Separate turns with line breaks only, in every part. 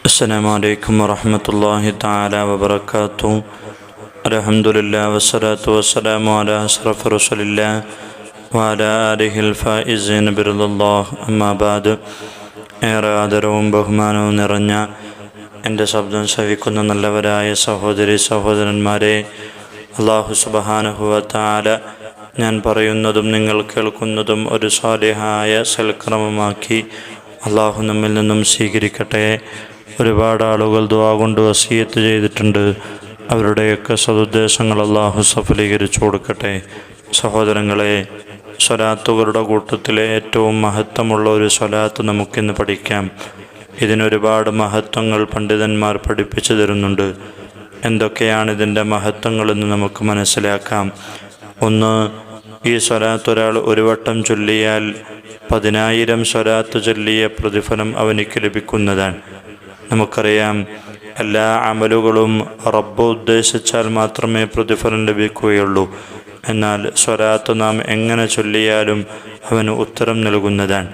السلام عليكم ورحمة الله تعالى وبركاته. الحمد لله والصلاة والسلام على أشرف رسول الله وعلى آله الفائزين برضا الله. أما بعد. ഏറെ ആദരവും ബഹുമാനവും നിറഞ്ഞ എൻ്റെ ശബ്ദം ശ്രവിക്കുന്ന നല്ലവരായ സഹോദരി സഹോദരന്മാരെ, അല്ലാഹു സുബ്ഹാനഹു വ തആല ഞാൻ പറയുന്നതും നിങ്ങൾ കേൾക്കുന്നതും ഒരു സ്വാലിഹായ സൽക്രമമാക്കി അള്ളാഹു നമ്മിൽ നിന്നും സ്വീകരിക്കട്ടെ. ഒരുപാട് ആളുകൾ ദുആ കൊണ്ട് വസിയത്ത് ചെയ്തിട്ടുണ്ട്. അവരുടെയൊക്കെ സതുദ്ദേശങ്ങൾ അള്ളാഹു സഫലീകരിച്ചു കൊടുക്കട്ടെ. സഹോദരങ്ങളെ, സ്വലാത്തുകളുടെ കൂട്ടത്തിലെ ഏറ്റവും മഹത്വമുള്ള ഒരു സ്വലാത്ത് നമുക്കിന്ന് പഠിക്കാം. ഇതിനൊരുപാട് മഹത്വങ്ങൾ പണ്ഡിതന്മാർ പഠിപ്പിച്ചു തരുന്നുണ്ട്. എന്തൊക്കെയാണ് ഇതിൻ്റെ മഹത്വങ്ങളെന്ന് നമുക്ക് മനസ്സിലാക്കാം. ഒന്ന്, ഈ സ്വലാത്ത് ഒരാൾ ഒരു വട്ടം ചൊല്ലിയാൽ 10,000 സ്വലാത്ത് ചൊല്ലിയ പ്രതിഫലം അവനിക്ക് ലഭിക്കുന്നതാണ്. നമുക്കറിയാം, എല്ലാ അമലുകളും റബ്ബ് ഉദ്ദേശിച്ചാൽ മാത്രമേ പ്രതിഫലം ലഭിക്കുകയുള്ളൂ. എന്നാൽ സ്വലാത്ത് നാം എങ്ങനെ ചൊല്ലിയാലും അവന് ഉത്തരം നൽകുന്നതാണ്.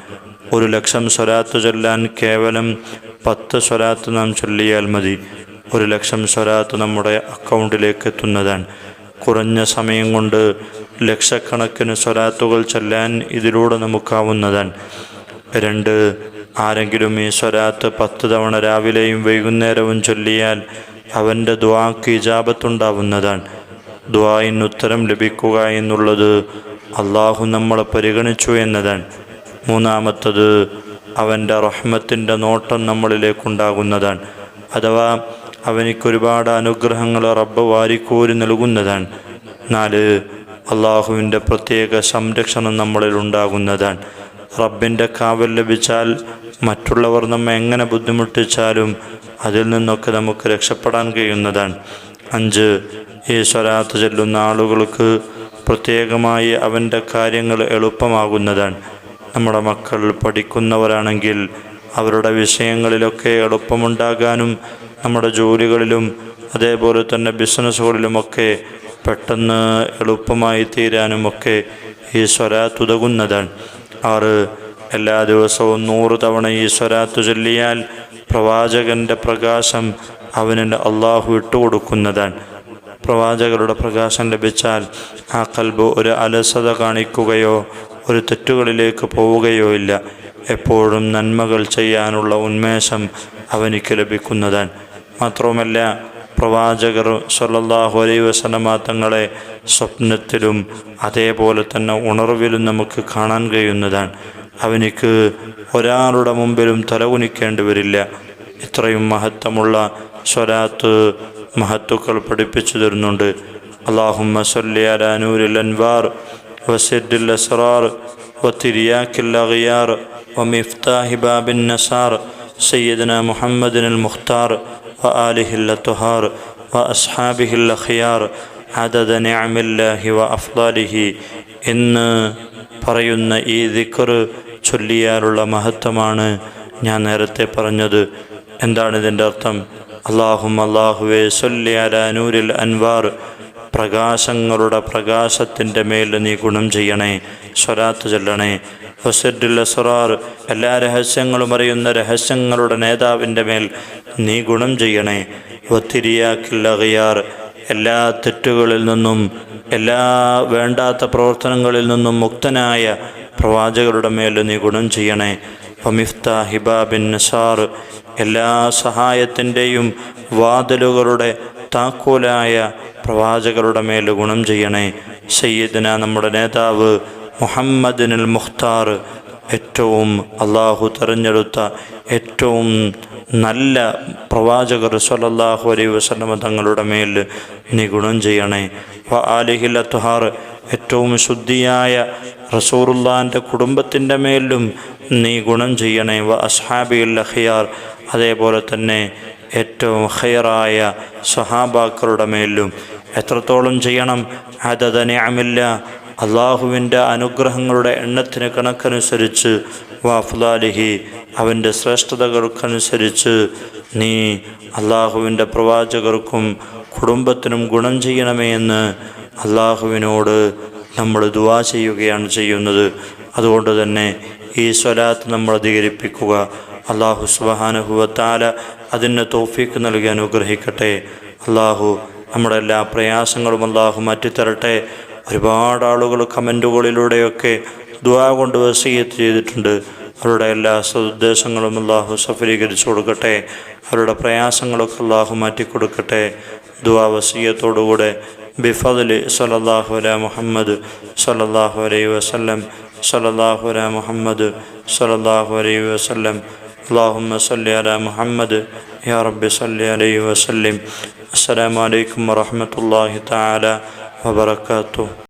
1,00,000 സ്വലാത്ത് ചൊല്ലാൻ കേവലം 10 സ്വലാത്ത് നാം ചൊല്ലിയാൽ മതി. 1,00,000 സ്വലാത്ത് നമ്മുടെ അക്കൗണ്ടിലേക്ക് എത്തുന്നതാണ്. കുറഞ്ഞ സമയം കൊണ്ട് ലക്ഷക്കണക്കിന് സ്വലാത്തുകൾ ചൊല്ലാൻ ഇതിലൂടെ നമുക്കാവുന്നതാണ്. 2, ആരെങ്കിലും ഈ സ്വലാത്ത് 10 തവണ രാവിലെയും വൈകുന്നേരവും ചൊല്ലിയാൽ അവൻ്റെ ദുആക്ക് ഇജാബത്തുണ്ടാവുന്നതാണ്. ദുആയിന് ഉത്തരം ലഭിക്കുക എന്നുള്ളത് അള്ളാഹു നമ്മളെ പരിഗണിച്ചു എന്നതാണ്. 3, അവൻ്റെ റഹ്മത്തിൻ്റെ നോട്ടം നമ്മളിലേക്കുണ്ടാകുന്നതാണ്. അഥവാ അവനിക്കൊരുപാട് അനുഗ്രഹങ്ങൾ റബ്ബ് വാരിക്കോരി നൽകുന്നതാണ്. 4, അള്ളാഹുവിൻ്റെ പ്രത്യേക സംരക്ഷണം നമ്മളിൽ ഉണ്ടാകുന്നതാണ്. റബ്ബിൻ്റെ കാവൽ ലഭിച്ചാൽ മറ്റുള്ളവർ നമ്മെ എങ്ങനെ ബുദ്ധിമുട്ടിച്ചാലും അതിൽ നിന്നൊക്കെ നമുക്ക് രക്ഷപ്പെടാൻ കഴിയുന്നതാണ്. 5, ഈ സ്വലാത്ത് ചൊല്ലുന്ന ആളുകൾക്ക് പ്രത്യേകമായി അവൻ്റെ കാര്യങ്ങൾ എളുപ്പമാകുന്നതാണ്. നമ്മുടെ മക്കൾ പഠിക്കുന്നവരാണെങ്കിൽ അവരുടെ വിഷയങ്ങളിലൊക്കെ എളുപ്പമുണ്ടാകാനും നമ്മുടെ ജോലികളിലും അതേപോലെ തന്നെ ബിസിനസ്സുകളിലുമൊക്കെ പെട്ടെന്ന് എളുപ്പമായി തീരാനുമൊക്കെ ഈ സ്വലാത്ത് ഉതകുന്നതാണ്. 6, എല്ലാ ദിവസവും 100 തവണ ഈ സ്വലാത്ത് ചൊല്ലിയാൽ പ്രവാചകൻ്റെ പ്രകാശം അവന് അള്ളാഹു ഇട്ടുകൊടുക്കുന്നതാണ്. പ്രവാചകരുടെ പ്രകാശം ലഭിച്ചാൽ ആ ഖൽബ് ഒരു അലസത കാണിക്കുകയോ ഒരു തെറ്റുകളിലേക്ക് പോവുകയോ ഇല്ല. എപ്പോഴും നന്മകൾ ചെയ്യാനുള്ള ഉന്മേഷം അവനിക്ക് ലഭിക്കുന്നതാണ്. മാത്രവുമല്ല, പ്രവാചകർ സ്വല്ലല്ലാഹു അലൈഹി വസല്ലമ തങ്ങളെ സ്വപ്നത്തിലും അതേപോലെ തന്നെ ഉണർവിലും നമുക്ക് കാണാൻ കഴിയുന്നതാണ്. അവനിക്ക് ഒരാളുടെ മുമ്പിലും തലകുനിക്കേണ്ടി വരില്ല. ഇത്രയും മഹത്വമുള്ള സ്വലാത്ത് മഹത്തുക്കൾ പഠിപ്പിച്ചു തരുന്നുണ്ട്. അല്ലാഹുമ്മ സ്വല്ലി അലാ നൂരിൽ അൻവാർ വസിദ്ദിൽ അസ്റാർ വതിരിയാക്കിൽ അഗ്യാർ വമിഫ്താഹി ബാബിൻ നസാർ സയ്യിദനാ മുഹമ്മദിനുൽ മുഖ്താർ വആലിഹിൽ അത്ഹാർ വഅസ്ഹാബിഹിൽ അഖിയാർ അദദ നിഅമില്ലാഹി വഅഫ്ളാലിഹി എന്ന് പറയുന്ന ഈ ദിക്ർ ചൊല്ലിയാലുള്ള മഹത്വമാണ് ഞാൻ നേരത്തെ പറഞ്ഞത്. എന്താണ് ഇതിൻ്റെ അർത്ഥം? അല്ലാഹുവേ സ്വല്ലി അലാ നൂരിൽ അൻവാർ, പ്രകാശങ്ങളുടെ പ്രകാശത്തിൻ്റെ മേൽ നീ ഗുണം ചെയ്യണേ, സ്വലാത്ത് ചൊല്ലണേ. വസിദ്ദിൽ അസ്റാർ, എല്ലാ രഹസ്യങ്ങളും അറിയുന്ന രഹസ്യങ്ങളുടെ നേതാവിൻ്റെ മേൽ നീ ഗുണം ചെയ്യണേ. വതിരിയാക്കിൽ അഗ്യാർ, എല്ലാ തെറ്റുകളിൽ നിന്നും എല്ലാ വേണ്ടാത്ത പ്രവർത്തനങ്ങളിൽ നിന്നും മുക്തനായ പ്രവാചകരുടെ മേൽ നീ ഗുണം ചെയ്യണേ. വമിഫ്താഹി ബാബിൻ നസാർ, എല്ലാ സഹായത്തിൻ്റെയും വാതിലുകളുടെ താക്കോലായ പ്രവാചകരുടെ മേൽ ഗുണം ചെയ്യണേ. സയ്യിദന, നമ്മുടെ നേതാവ് മുഹമ്മദിനുൽ മുഖ്താർ, ഏറ്റവും അള്ളാഹു തെരഞ്ഞെടുത്ത ഏറ്റവും നല്ല പ്രവാചകർ സ്വല്ലല്ലാഹു അലൈഹി വസല്ലമ തങ്ങളുടെ മേൽ നീ ഗുണം ചെയ്യണേ. വആലിഹിൽ അത്ഹാർ, ഏറ്റവും ശുദ്ധിയായ റസൂലുള്ളാഹിൻ്റെ കുടുംബത്തിൻ്റെ മേലും നീ ഗുണം ചെയ്യണേ. വഅസ്ഹാബിൽ അഖിയാർ, അതേപോലെ തന്നെ ഏറ്റവും ഖൈറായ സ്വഹാബാക്കളുടെ മേലും. എത്രത്തോളം ചെയ്യണം? അദദ നിഅമില്ലാ, അള്ളാഹുവിൻ്റെ അനുഗ്രഹങ്ങളുടെ എണ്ണത്തിന് കണക്കനുസരിച്ച്. വഅഫ്ളാലിഹി, അവൻ്റെ ശ്രേഷ്ഠതകൾക്കനുസരിച്ച് നീ അള്ളാഹുവിൻ്റെ പ്രവാചകർക്കും കുടുംബത്തിനും ഗുണം ചെയ്യണമേ എന്ന് അള്ളാഹുവിനോട് നമ്മൾ ദുആ ചെയ്യുകയാണ് ചെയ്യുന്നത്. അതുകൊണ്ട് തന്നെ ഈ സ്വലാത്ത് നമ്മൾ അധികരിപ്പിക്കുക. അള്ളാഹു സുബ്ഹാനഹു വ തആല അതിന് തൗഫീഖ് നൽകി അനുഗ്രഹിക്കട്ടെ. അള്ളാഹു നമ്മുടെ എല്ലാ പ്രയാസങ്ങളും അള്ളാഹു മാറ്റിത്തരട്ടെ. ഒരുപാട് ആളുകൾ കമൻറ്റുകളിലൂടെയൊക്കെ ദുആ കൊണ്ട് വസിയ്യത്ത് ചെയ്തിട്ടുണ്ട്. അവരുടെ എല്ലാ സദുദ്ദേശങ്ങളും അള്ളാഹു സഫലീകരിച്ചു കൊടുക്കട്ടെ. അവരുടെ പ്രയാസങ്ങളൊക്കെ അള്ളാഹു മാറ്റിക്കൊടുക്കട്ടെ. ദുആ വസിയ്യത്തോടുകൂടെ ബിഫദ്ലി സല്ലല്ലാഹു അലാ മുഹമ്മദ് സല്ലല്ലാഹു അലൈഹി വസല്ലം സല്ലല്ലാഹു അലാ മുഹമ്മദ് സല്ലല്ലാഹു അലൈഹി വസല്ലം اللهم صل على محمد يا رب صل عليه وسلم. السلام عليكم ورحمة الله تعالى وبركاته.